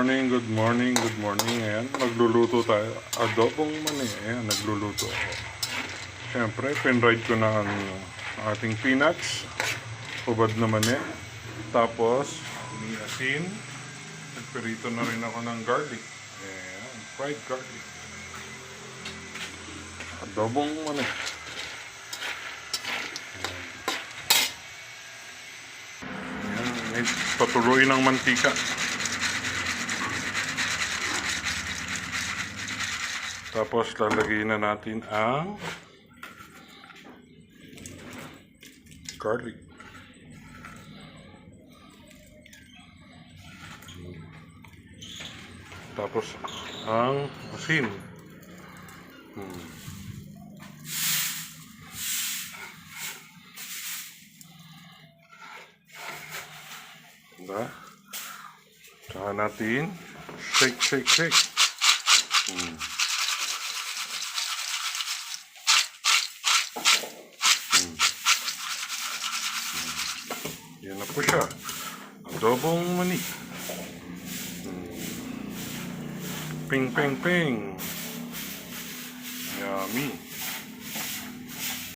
good morning, good morning. Ayan, magluluto tayo. Adobong mani. Ayan, nagluluto ako. Siyempre, pinride ko na ang ating peanuts. Hubad na mani. Tapos, may asin. Nagperito na rin ako ng garlic. Ayan, fried garlic. Adobong mani. Ayan, patuloy ng mantika. Tapos lalagyan na natin ang garlic. Tapos ang asin. Diba? Saka natin shake. Yan na po siya. Adobong mani. Ping. Yummy.